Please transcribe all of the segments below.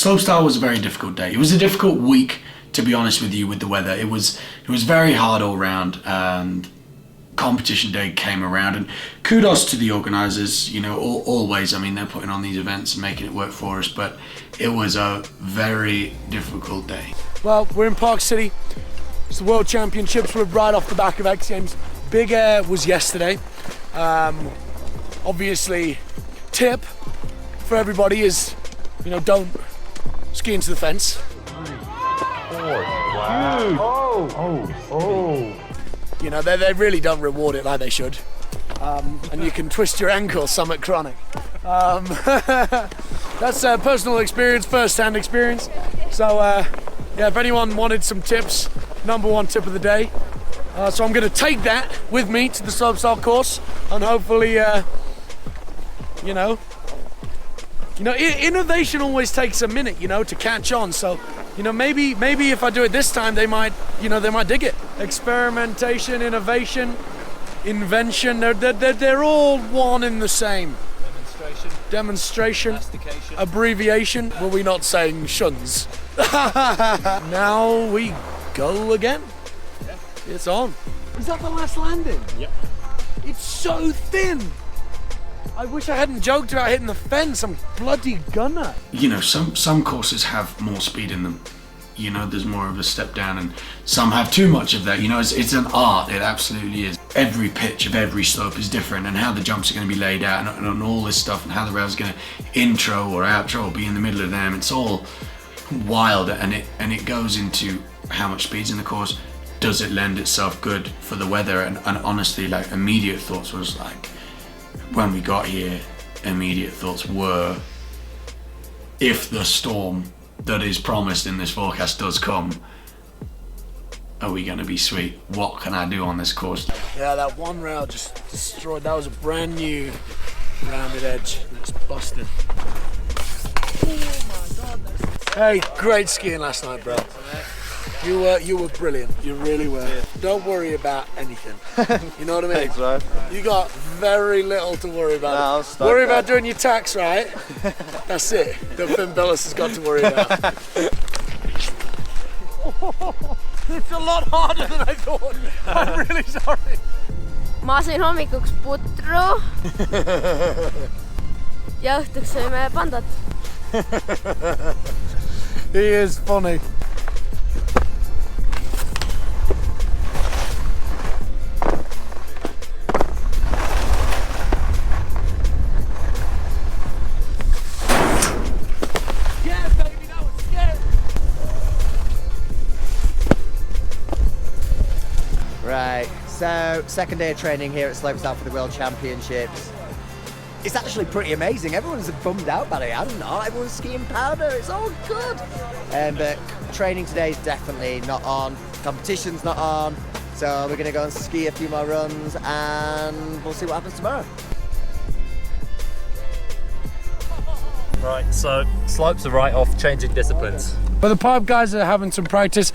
Slopestyle was a very difficult day. It was a difficult week, to be honest with you, with the weather. It was very hard all round, and competition day came around, and kudos to the organisers, you know, always. I mean, they're putting on these events and making it work for us, but it was a very difficult day. Well, we're in Park City. It's the World Championships. We're right off the back of X Games. Big Air was yesterday. Obviously, tip for everybody is, you know, don't ski into the fence. Wow. Oh. You know, they really don't reward it like they should. And you can twist your ankle, somewhat chronic. That's personal experience, first-hand experience. So, yeah, if anyone wanted some tips, #1 tip of the day. So I'm going to take that with me to the slopestyle course, and hopefully, you know, innovation always takes a minute, you know, to catch on. So, you know, maybe if I do it this time, they might dig it. Experimentation, innovation, invention, they're all one and the same. Demonstration. Abbreviation. Were we not saying shuns? Now we go again. Yeah. It's on. Is that the last landing? Yep. It's so thin. I wish I hadn't joked about hitting the fence. I'm bloody gunner. You know, some courses have more speed in them. You know, there's more of a step down, and some have too much of that. You know, it's an art. It absolutely is. Every pitch of every slope is different, and how the jumps are going to be laid out, and all this stuff, and how the rail's going to intro or outro or be in the middle of them. It's all wild, and it goes into how much speed's in the course. Does it lend itself good for the weather? And honestly, like, immediate thoughts was like, when we got here, immediate thoughts were, if the storm that is promised in this forecast does come, are we going to be sweet? What can I do on this course? Yeah, that one rail just destroyed. That was a brand new rounded edge. It's busted. Oh my God. Hey, great skiing last night, bro. You were brilliant. You really were. Yeah. Don't worry about anything. You know what I mean? Thanks, bro. You got very little to worry about. No, I'm stuck, worry about doing your tax, right? That's it. That Finn Billis has got to worry about. It's a lot harder than I thought. I'm really sorry. Ma sõin hommikuks putru ja õhtuks sõime pandat. He is funny. Right, so second day of training here at Slopestyle for the World Championships. It's actually pretty amazing. Everyone's bummed out by it. I don't know, everyone's skiing powder. It's all good. But training today is definitely not on. Competition's not on. So we're going to go and ski a few more runs, and we'll see what happens tomorrow. Right, so slopes are right off, changing disciplines. But the pipe guys are having some practice.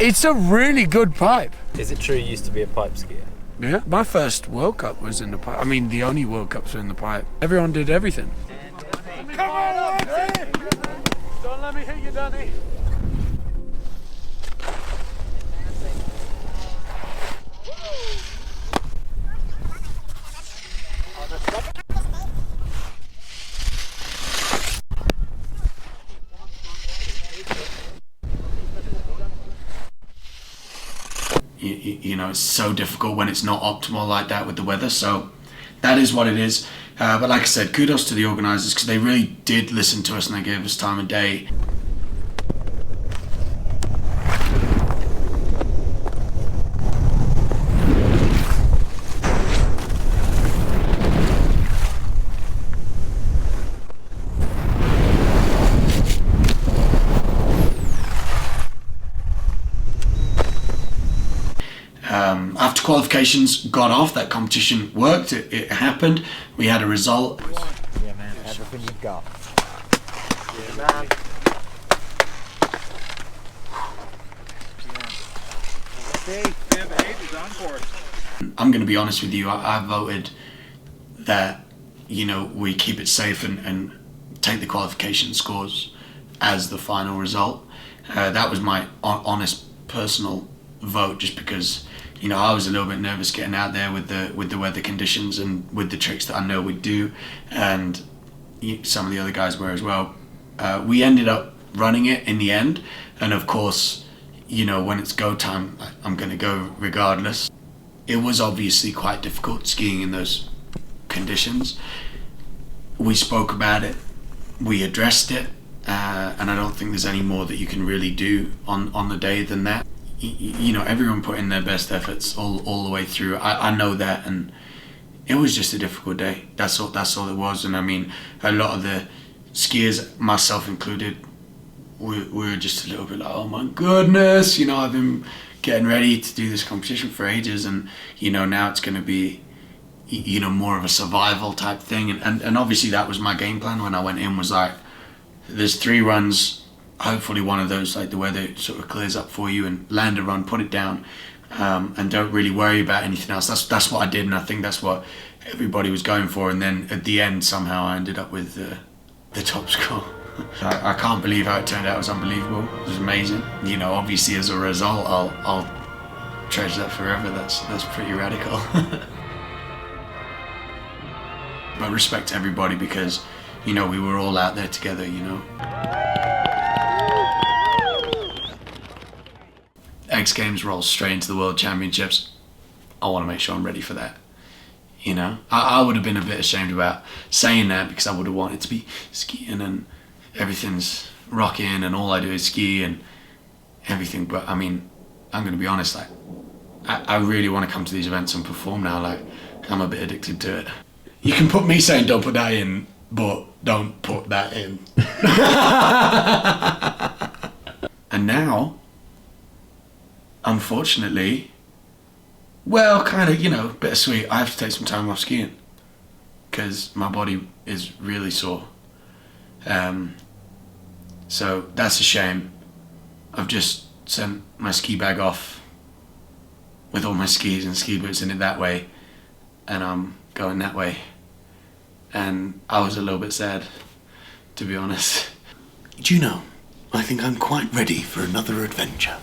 It's a really good pipe. Is it true you used to be a pipe skier? Yeah, my first World Cup was in the pipe. I mean, the only World Cups were in the pipe. Everyone did everything. Come on, Woodsie! Don't let me hit you, Danny. You know, it's so difficult when it's not optimal like that with the weather, so that is what it is. But like I said, kudos to the organisers, because they really did listen to us and they gave us time of day. After qualifications got off, that competition worked, it happened, we had a result. Yeah, man, everything you've got. Yeah, man. I'm going to be honest with you, I voted that, you know, we keep it safe and take the qualification scores as the final result. That was my honest personal vote, just because, you know, I was a little bit nervous getting out there with the weather conditions and with the tricks that I know we'd do, and some of the other guys were as well. We ended up running it in the end, and of course, you know, when it's go time, I'm going to go regardless. It was obviously quite difficult skiing in those conditions. We spoke about it, we addressed it, and I don't think there's any more that you can really do on the day than that. You know, everyone put in their best efforts all the way through. I know that, and it was just a difficult day. That's all it was. And I mean, a lot of the skiers, myself included, we were just a little bit like, oh my goodness, you know, I've been getting ready to do this competition for ages, and you know, now it's going to be, you know, more of a survival type thing. And obviously that was my game plan when I went in, was like, there's 3 runs, hopefully one of those, like the weather sort of clears up for you, and land a run, put it down, and don't really worry about anything else. That's what I did, and I think that's what everybody was going for. And then at the end, somehow I ended up with the top score. I can't believe how it turned out. It was unbelievable. It was amazing. You know, obviously as a result, I'll treasure that forever. That's pretty radical. But respect to everybody, because, you know, we were all out there together, you know. X Games rolls straight into the World Championships. I want to make sure I'm ready for that. You know, I would have been a bit ashamed about saying that, because I would have wanted to be skiing and everything's rocking and all I do is ski and everything. But I mean, I'm going to be honest, like, I really want to come to these events and perform now. Like, I'm a bit addicted to it. You can put me saying don't put that in, but don't put that in. And now, unfortunately, well, kind of, you know, bittersweet, I have to take some time off skiing because my body is really sore. So that's a shame. I've just sent my ski bag off with all my skis and ski boots in it that way, and I'm going that way. And I was a little bit sad, to be honest. Do you know, I think I'm quite ready for another adventure.